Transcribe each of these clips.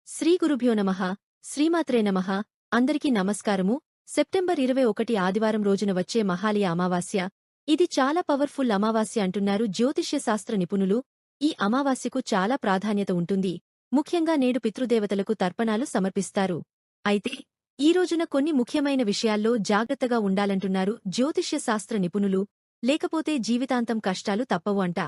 శ్రీ గురుభ్యో నమః శ్రీమాత్రే నమః అందరికీ నమస్కారము. సెప్టెంబర్ 21 ఆదివారం రోజున వచ్చే మహాలయ అమావాస్య. ఇది చాలా పవర్ఫుల్ అమావాస్య అంటున్నారు జ్యోతిష్య శాస్త్ర నిపుణులు. ఈ అమావాస్యకు చాలా ప్రాధాన్యత ఉంటుంది. ముఖ్యంగా నేడు పితృదేవతలకు తర్పణాలు సమర్పిస్తారు. అయితే ఈ రోజున కొన్ని ముఖ్యమైన విషయాల్లో జాగ్రత్తగా ఉండాలంటున్నారు జ్యోతిష్య శాస్త్ర నిపుణులు. లేకపోతే జీవితాంతం కష్టాలు తప్పవు అంట.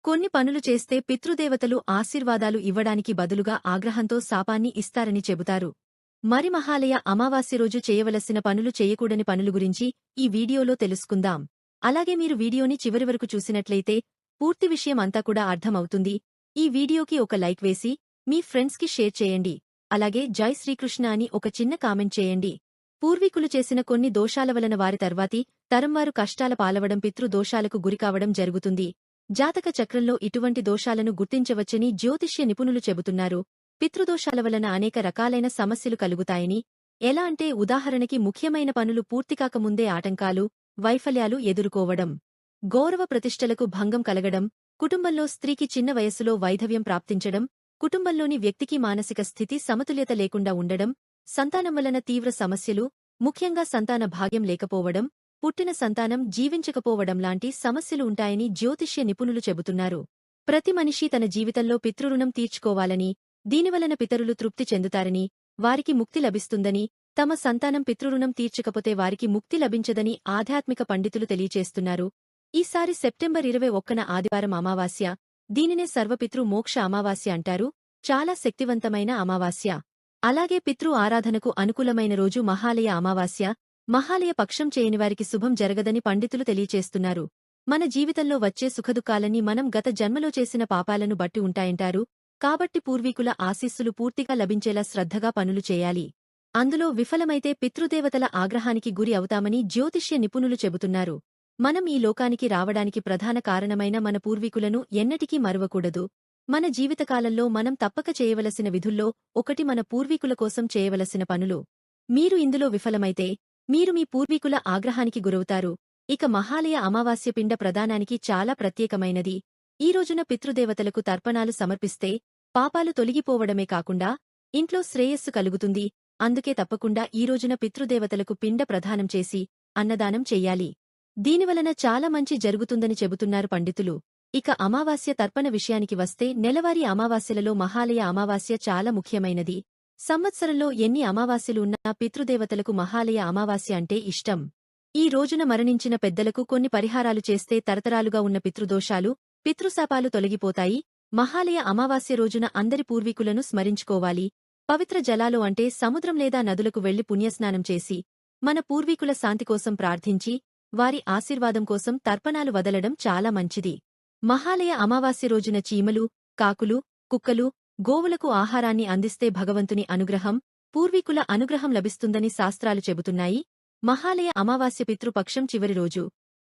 కొన్ని పనులు చేస్తే పితృదేవతలు ఆశీర్వాదాలు ఇవ్వడానికి బదులుగా ఆగ్రహంతో శాపాన్ని ఇస్తారని చెబుతారు. మరి మహాలయ అమావాస్య రోజు చేయవలసిన పనులు చేయకూడని పనుల గురించి ఈ వీడియోలో తెలుసుకుందాం. అలాగే మీరు వీడియోని చివరి వరకు చూసినట్లయితే పూర్తి విషయం అంతా కూడా అర్థమవుతుంది. ఈ వీడియోకి ఒక లైక్ వేసి మీ ఫ్రెండ్స్కి షేర్ చేయండి. అలాగే జై శ్రీకృష్ణ అని ఒక చిన్న కామెంట్ చేయండి. పూర్వీకులు చేసిన కొన్ని దోషాల వలన వారి తర్వాతి తరంవారు కష్టాల పాలవడం, పితృదోషాలకు గురికావడం జరుగుతుంది. జాతక చక్రంలో ఇటువంటి దోషాలను గుర్తించవచ్చని జ్యోతిష్య నిపుణులు చెబుతున్నారు. పితృదోషాల వలన అనేక రకాలైన సమస్యలు కలుగుతాయని. ఎలా అంటే ఉదాహరణకి ముఖ్యమైన పనులు పూర్తికాకముందే ఆటంకాలు, వైఫల్యాలు ఎదుర్కోవడం, గౌరవ ప్రతిష్టలకు భంగం కలగడం, కుటుంబంలో స్త్రీకి చిన్న వయస్సులో వైధవ్యం ప్రాప్తించడం, కుటుంబంలోని వ్యక్తికి మానసిక స్థితి సమతుల్యత లేకుండా ఉండడం, సంతానం వలన తీవ్ర సమస్యలు, ముఖ్యంగా సంతాన భాగ్యం లేకపోవడం, పుట్టిన సంతానం జీవించకపోవడం లాంటి సమస్యలు ఉంటాయని జ్యోతిష్య నిపుణులు చెబుతున్నారు. ప్రతి మనిషి తన జీవితంలో పితృరుణం తీర్చుకోవాలని, దీనివలన పితరులు తృప్తి చెందుతారని, వారికి ముక్తి లభిస్తుందని, తమ సంతానం పితృరుణం తీర్చకపోతే వారికి ముక్తి లభించదని ఆధ్యాత్మిక పండితులు తెలియచేస్తున్నారు. ఈసారి సెప్టెంబర్ 21న ఆదివారం అమావాస్య. దీనినే సర్వపితృ మోక్ష అమావాస్య అంటారు. చాలా శక్తివంతమైన అమావాస్య. అలాగే పితృ ఆరాధనకు అనుకూలమైన రోజు మహాలయ అమావాస్య. మహాలయ పక్షం చేయనివారికి శుభం జరగదని పండితులు తెలియచేస్తున్నారు. మన జీవితంలో వచ్చే సుఖదుఖాలన్నీ మనం గత జన్మలో చేసిన పాపాలను బట్టి ఉంటాయంటారు. కాబట్టి పూర్వీకుల ఆశీస్సులు పూర్తిగా లభించేలా శ్రద్ధగా పనులు చేయాలి. అందులో విఫలమైతే పితృదేవతల ఆగ్రహానికి గురి అవుతామని జ్యోతిష్య నిపుణులు చెబుతున్నారు. మనం ఈ లోకానికి రావడానికి ప్రధాన కారణమైన మన పూర్వీకులను ఎన్నటికీ మరువకూడదు. మన జీవితకాలంలో మనం తప్పక చేయవలసిన విధుల్లో ఒకటి మన పూర్వీకుల కోసం చేయవలసిన పనులు. మీరు ఇందులో విఫలమైతే మీరు మీ పూర్వీకుల ఆగ్రహానికి గురవుతారు. ఇక మహాలయ అమావాస్య పిండ ప్రదానానికి చాలా ప్రత్యేకమైనది. ఈ రోజున పితృదేవతలకు తర్పణాలు సమర్పిస్తే పాపాలు తొలగిపోవడమే కాకుండా ఇంట్లో శ్రేయస్సు కలుగుతుంది. అందుకే తప్పకుండా ఈ రోజున పితృదేవతలకు పిండ ప్రదానం చేసి అన్నదానం చెయ్యాలి. దీనివలన చాలా మంచి జరుగుతుందని చెబుతున్నారు పండితులు. ఇక అమావాస్య తర్పణ విషయానికి వస్తే నెలవారీ అమావాస్యలలో మహాలయ అమావాస్య చాలా ముఖ్యమైనది. సంవత్సరంలో ఎన్ని అమావాస్యలు ఉన్నా పితృదేవతలకు మహాలయ అమావాస్య అంటే ఇష్టం. ఈ రోజున మరణించిన పెద్దలకు కొన్ని పరిహారాలు చేస్తే తరతరాలుగా ఉన్న పితృదోషాలు, పితృశాపాలు తొలగిపోతాయి. మహాలయ అమావాస్య రోజున అందరి పూర్వీకులను స్మరించుకోవాలి. పవిత్ర జలాలు అంటే సముద్రం లేదా నదులకు వెళ్లి పుణ్యస్నానం చేసి మన పూర్వీకుల శాంతి కోసం ప్రార్థించి వారి ఆశీర్వాదం కోసం తర్పణాలు వదలడం చాలా మంచిది. మహాలయ అమావాస్య రోజున చీమలు, కాకులు, కుక్కలు, గోవులకు ఆహారాన్ని అందిస్తే భగవంతుని అనుగ్రహం, పూర్వీకుల అనుగ్రహం లభిస్తుందని శాస్త్రాలు చెబుతున్నాయి. మహాలయ అమావాస్య పితృపక్షం చివరి రోజు.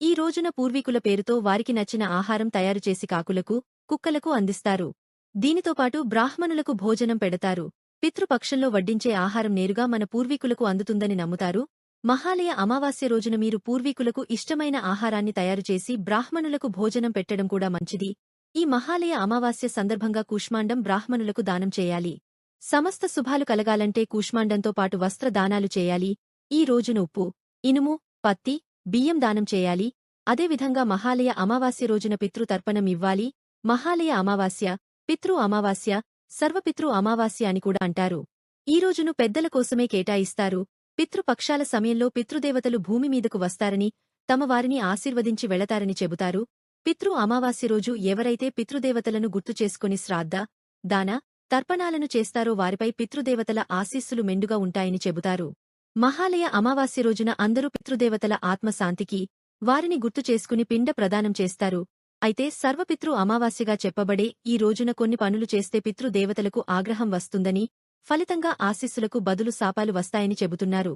ఈ రోజున పూర్వీకుల పేరుతో వారికి నచ్చిన ఆహారం తయారుచేసి కాకులకు, కుక్కలకు అందిస్తారు. దీనితోపాటు బ్రాహ్మణులకు భోజనం పెడతారు. పితృపక్షంలో వడ్డించే ఆహారం నేరుగా మన పూర్వీకులకు అందుతుందని నమ్ముతారు. మహాలయ అమావాస్య రోజున మీరు పూర్వీకులకు ఇష్టమైన ఆహారాన్ని తయారుచేసి బ్రాహ్మణులకు భోజనం పెట్టడం కూడా మంచిది. ఈ మహాలయ అమావాస్య సందర్భంగా కూష్మాండం బ్రాహ్మణులకు దానం చేయాలి. సమస్త శుభాలు కలగాలంటే కూష్మాండంతో పాటు వస్త్ర దానాలు చేయాలి. ఈ రోజున ఉప్పు, ఇనుము, పత్తి, బియ్యం దానం చేయాలి. అదేవిధంగా మహాలయ అమావాస్య రోజున పితృతర్పణం ఇవ్వాలి. మహాలయ అమావాస్య, పితృ అమావాస్య, సర్వపితృ అమావాస్య అని కూడా అంటారు. ఈ రోజును పెద్దల కోసమే కేటాయిస్తారు. పితృపక్షాల సమయంలో పితృదేవతలు భూమి మీదకు వస్తారని, తమ వారిని ఆశీర్వదించి వెళతారని చెబుతారు. పితృ అమావాస్య రోజు ఎవరైతే పితృదేవతలను గుర్తుచేసుకుని శ్రాద్ధ, దాన, తర్పణాలను చేస్తారో వారిపై పితృదేవతల ఆశీస్సులు మెండుగా ఉంటాయని చెబుతారు. మహాలయ అమావాస్య రోజున అందరూ పితృదేవతల ఆత్మశాంతికి వారిని గుర్తుచేసుకుని పిండ ప్రదానం చేస్తారు. అయితే సర్వపితృ అమావాస్యగా చెప్పబడే ఈ రోజున కొన్ని పనులు చేస్తే పితృదేవతలకు ఆగ్రహం వస్తుందని, ఫలితంగా ఆశీస్సులకు బదులు శాపాలు వస్తాయని చెబుతున్నారు.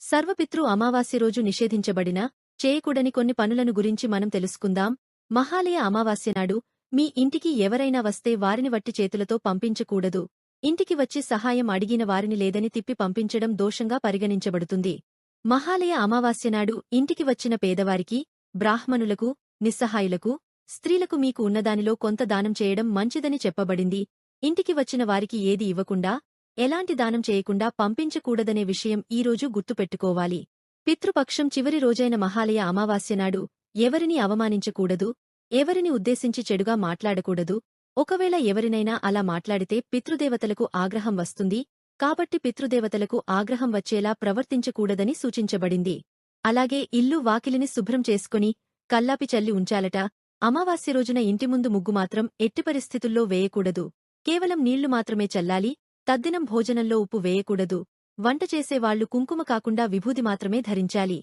సర్వపితృ అమావాస్య రోజు నిషేధించబడిన, చేయకూడని కొన్ని పనులను గురించి మనం తెలుసుకుందాం. మహాలయ అమావాస్య నాడు మీ ఇంటికి ఎవరైనా వస్తే వారిని వట్టి చేతులతో పంపించకూడదు. ఇంటికి వచ్చి సహాయం అడిగిన వారిని లేదని తిప్పి పంపించడం దోషంగా పరిగణించబడుతుంది. మహాలయ అమావాస్య నాడు ఇంటికి వచ్చిన పేదవారికి, బ్రాహ్మణులకు, నిస్సహాయులకు, స్త్రీలకు మీకు ఉన్నదానిలో కొంత దానం చేయడం మంచిదని చెప్పబడింది. ఇంటికి వచ్చిన వారికి ఏది ఇవ్వకుండా ఎలాంటి దానం చేయకుండా పంపించకూడదనే విషయం ఈరోజు గుర్తుపెట్టుకోవాలి. పితృపక్షం చివరి రోజైన మహాలయ అమావాస్య నాడు ఎవరినీ అవమానించకూడదు, ఎవరిని ఉద్దేశించి చెడుగా మాట్లాడకూడదు. ఒకవేళ ఎవరినైనా అలా మాట్లాడితే పితృదేవతలకు ఆగ్రహం వస్తుంది, కాబట్టి పితృదేవతలకు ఆగ్రహం వచ్చేలా ప్రవర్తించకూడదని సూచించబడింది. అలాగే ఇల్లు వాకిలిని శుభ్రం చేసుకుని కల్లాపి చల్లి ఉంచాలట. అమావాస్య రోజున ఇంటి ముందు ముగ్గు మాత్రం ఎట్టి పరిస్థితుల్లో వేయకూడదు. కేవలం నీళ్లు మాత్రమే చల్లాలి. తద్దినం భోజనంలో ఉప్పు వేయకూడదు. వంట చేసేవాళ్లు కుంకుమ కాకుండా విభూది మాత్రమే ధరించాలి.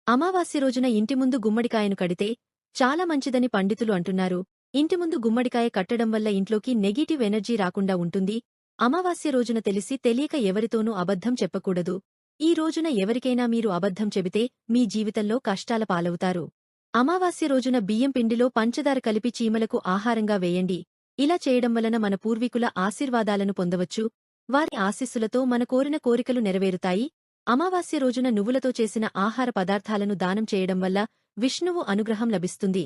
అమావాస్య రోజున ఇంటి ముందు గుమ్మడికాయను కడితే చాలా మంచిదని పండితులు అంటున్నారు. ఇంటి ముందు గుమ్మడికాయ కట్టడం వల్ల ఇంట్లోకి నెగిటివ్ ఎనర్జీ రాకుండా ఉంటుంది. అమావాస్య రోజున తెలిసి తెలియక ఎవరితోనూ అబద్ధం చెప్పకూడదు. ఈ రోజున ఎవరికైనా మీరు అబద్ధం చెబితే మీ జీవితంలో కష్టాల పాలవుతారు. అమావాస్య రోజున బియ్యం పిండిలో పంచదార కలిపి చీమలకు ఆహారంగా వేయండి. ఇలా చేయడం వలన మన పూర్వీకుల ఆశీర్వాదాలను పొందవచ్చు. వారి ఆశీస్సులతో మన కోరిన కోరికలు నెరవేరుతాయి. అమావాస్య రోజున నువ్వులతో చేసిన ఆహార పదార్థాలను దానం చేయడం వల్ల విష్ణువు అనుగ్రహం లభిస్తుంది.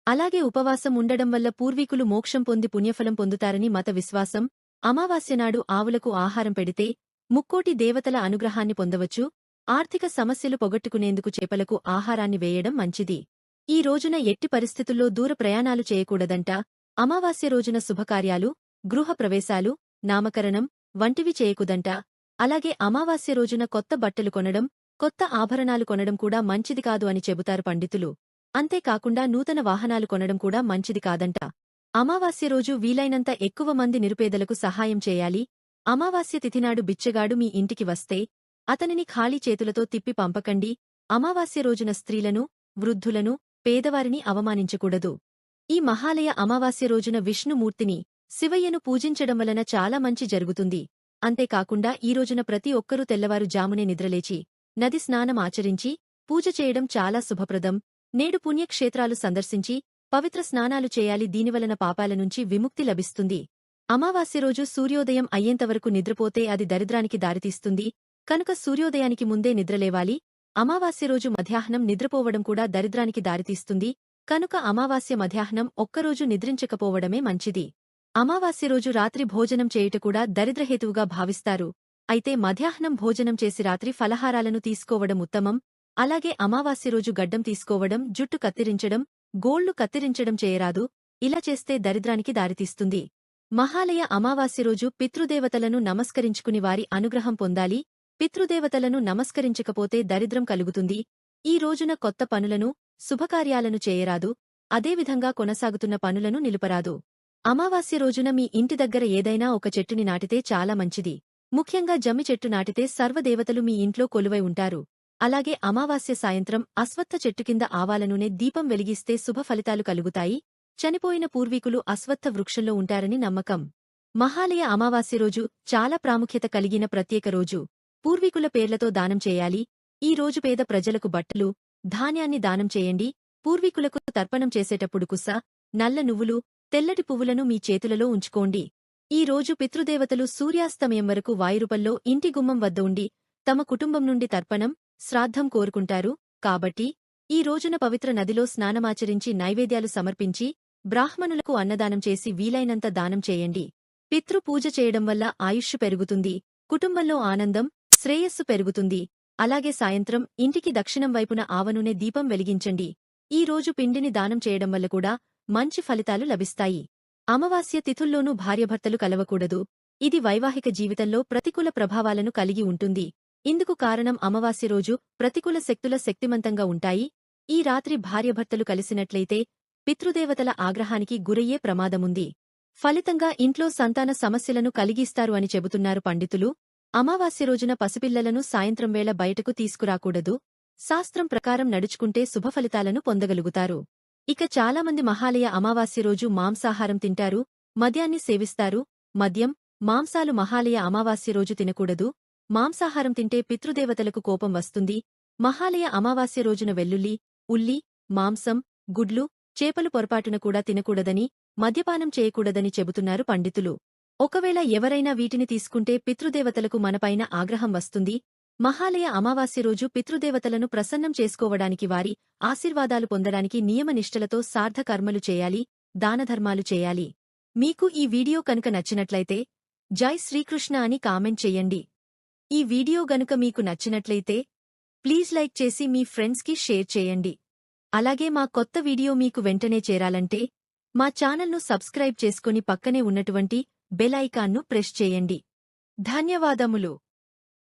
అలాగే ఉపవాసం ఉండడం వల్ల పూర్వీకులు మోక్షం పొంది పుణ్యఫలం పొందుతారని మత విశ్వాసం. అమావాస్యనాడు ఆవులకు ఆహారం పెడితే ముక్కోటి దేవతల అనుగ్రహాన్ని పొందవచ్చు. ఆర్థిక సమస్యలు పొగట్టుకునేందుకు చేపలకు ఆహారాన్ని వేయడం మంచిది. ఈ రోజున ఎట్టి పరిస్థితుల్లో దూర ప్రయాణాలు చేయకూడదంట. అమావాస్య రోజున శుభకార్యాలు, గృహ ప్రవేశాలు, నామకరణం వంటివి చేయకుదంట. అలాగే అమావాస్య రోజున కొత్త బట్టలు కొనడం, కొత్త ఆభరణాలు కొనడం కూడా మంచిది కాదు అని చెబుతారు పండితులు. అంతేకాకుండా నూతన వాహనాలు కొనడం కూడా మంచిది కాదంట. అమావాస్య రోజు వీలైనంత ఎక్కువ మంది నిరుపేదలకు సహాయం చేయాలి. అమావాస్య తిథినాడు బిచ్చగాడు మీ ఇంటికి వస్తే అతనిని ఖాళీ చేతులతో తిప్పి పంపకండి. అమావాస్య రోజున స్త్రీలను, వృద్ధులను, పేదవారిని అవమానించకూడదు. ఈ మహాలయ అమావాస్య రోజున విష్ణుమూర్తిని, శివయ్యను పూజించడం వలన చాలా మంచి జరుగుతుంది. అంతేకాకుండా ఈ రోజున ప్రతి ఒక్కరూ తెల్లవారు జామునే నిద్రలేచి నది స్నానం ఆచరించి పూజ చేయడం చాలా శుభప్రదం. నేడు పుణ్యక్షేత్రాలు సందర్శించి పవిత్ర స్నానాలు చేయాలి. దీనివలన పాపాల నుంచి విముక్తి లభిస్తుంది. అమావాస్య రోజు సూర్యోదయం అయ్యేంతవరకు నిద్రపోతే అది దరిద్రానికి దారితీస్తుంది. కనుక సూర్యోదయానికి ముందే నిద్రలేవాలి. అమావాస్య రోజు మధ్యాహ్నం నిద్రపోవడం కూడా దరిద్రానికి దారితీస్తుంది. కనుక అమావాస్య మధ్యాహ్నం ఒక్కరోజు నిద్రించకపోవడమే మంచిది. అమావాస్య రోజు రాత్రి భోజనం చేయుట కూడా దరిద్రహేతువుగా భావిస్తారు. అయితే మధ్యాహ్నం భోజనం చేసి రాత్రి ఫలహారాలను తీసుకోవడం ఉత్తమం. అలాగే అమావాస్య రోజు గడ్డం తీసుకోవడం, జుట్టు కత్తిరించడం, గోళ్లు కత్తిరించడం చేయరాదు. ఇలా చేస్తే దరిద్రానికి దారితీస్తుంది. మహాలయ అమావాస్య రోజు పితృదేవతలను నమస్కరించుకుని వారి అనుగ్రహం పొందాలి. పితృదేవతలను నమస్కరించకపోతే దరిద్రం కలుగుతుంది. ఈ రోజున కొత్త పనులను, శుభకార్యాలను చేయరాదు. అదేవిధంగా కొనసాగుతున్న పనులను నిలుపరాదు. అమావాస్య రోజున మీ ఇంటి దగ్గర ఏదైనా ఒక చెట్టుని నాటితే చాలా మంచిది. ముఖ్యంగా జమ్మి చెట్టు నాటితే సర్వదేవతలు మీ ఇంట్లో కొలువై ఉంటారు. అలాగే అమావాస్య సాయంత్రం అశ్వత్థ చెట్టు కింద ఆవాల నూనె దీపం వెలిగిస్తే శుభ ఫలితాలు కలుగుతాయి. చనిపోయిన పూర్వీకులు అశ్వత్థ వృక్షంలో ఉంటారని నమ్మకం. మహాలయ అమావాస్య రోజు చాలా ప్రాముఖ్యత కలిగిన ప్రత్యేక రోజు. పూర్వీకుల పేర్లతో దానం చేయాలి. ఈ రోజు పేద ప్రజలకు బట్టలు, ధాన్యాన్ని దానం చేయండి. పూర్వీకులకు తర్పణం చేసేటప్పుడు కుస, నల్ల నువ్వులు, తెల్లటి పువ్వులను మీ చేతులలో ఉంచుకోండి. ఈ రోజు పితృదేవతలు సూర్యాస్తమయం వరకు వాయురూపంలో ఇంటి గుమ్మం వద్ద ఉండి తమ కుటుంబం నుండి తర్పణం, శ్రాద్ధం కోరుకుంటారు. కాబట్టి ఈ రోజున పవిత్ర నదిలో స్నానమాచరించి నైవేద్యాలు సమర్పించి బ్రాహ్మణులకు అన్నదానం చేసి వీలైనంత దానం చేయండి. పితృపూజ చేయడం వల్ల ఆయుష్షు పెరుగుతుంది. కుటుంబంలో ఆనందం, శ్రేయస్సు పెరుగుతుంది. అలాగే సాయంత్రం ఇంటికి దక్షిణం వైపున ఆవనూనె దీపం వెలిగించండి. ఈ రోజు పిండిని దానం చేయడం వల్ల కూడా మంచి ఫలితాలు లభిస్తాయి. అమావాస్య తిథుల్లోనూ భార్యాభర్తలు కలవకూడదు. ఇది వైవాహిక జీవితంలో ప్రతికూల ప్రభావాలను కలిగి ఉంటుంది. ఇందుకు కారణం అమావాస్య రోజు ప్రతికూల శక్తుల శక్తిమంతంగా ఉంటాయి. ఈ రాత్రి భార్యాభర్తలు కలిసినట్లయితే పితృదేవతల ఆగ్రహానికి గురయ్యే ప్రమాదముంది. ఫలితంగా ఇంట్లో సంతాన సమస్యలను కలిగిస్తారు అని చెబుతున్నారు పండితులు. అమావాస్య రోజున పసిపిల్లలను సాయంత్రం వేళ బయటకు తీసుకురాకూడదు. శాస్త్రం ప్రకారం నడుచుకుంటే శుభఫలితాలను పొందగలుగుతారు. ఇక చాలామంది మహాలయ అమావాస్య రోజు మాంసాహారం తింటారు, మద్యాన్ని సేవిస్తారు. మద్యం, మాంసాలు మహాలయ అమావాస్య రోజు తినకూడదు. మాంసాహారం తింటే పితృదేవతలకు కోపం వస్తుంది. మహాలయ అమావాస్య రోజున వెల్లుల్లి, ఉల్లి, మాంసం, గుడ్లు, చేపలు పొరపాటున కూడా తినకూడదని, మద్యపానం చేయకూడదని చెబుతున్నారు పండితులు. ఒకవేళ ఎవరైనా వీటిని తీసుకుంటే పితృదేవతలకు మనపైన ఆగ్రహం వస్తుంది. మహాలయ అమావాస్య రోజు పితృదేవతలను ప్రసన్నం చేసుకోవడానికి, వారి ఆశీర్వాదాలు పొందడానికి నియమనిష్టలతో సార్థకర్మలు చేయాలి, దానధర్మాలు చేయాలి. మీకు ఈ వీడియో కనుక నచ్చినట్లయితే జై శ్రీకృష్ణ అని కామెంట్ చెయ్యండి. ఈ వీడియో గనుక మీకు నచ్చినట్లయితే ప్లీజ్ లైక్ చేసి మీ ఫ్రెండ్స్కి షేర్ చేయండి. అలాగే మా కొత్త వీడియో మీకు వెంటనే చేరాలంటే మా ఛానల్ను సబ్స్క్రైబ్ చేసుకుని పక్కనే ఉన్నటువంటి బెల్ ఐకాన్ను ప్రెస్ చేయండి. ధన్యవాదములు.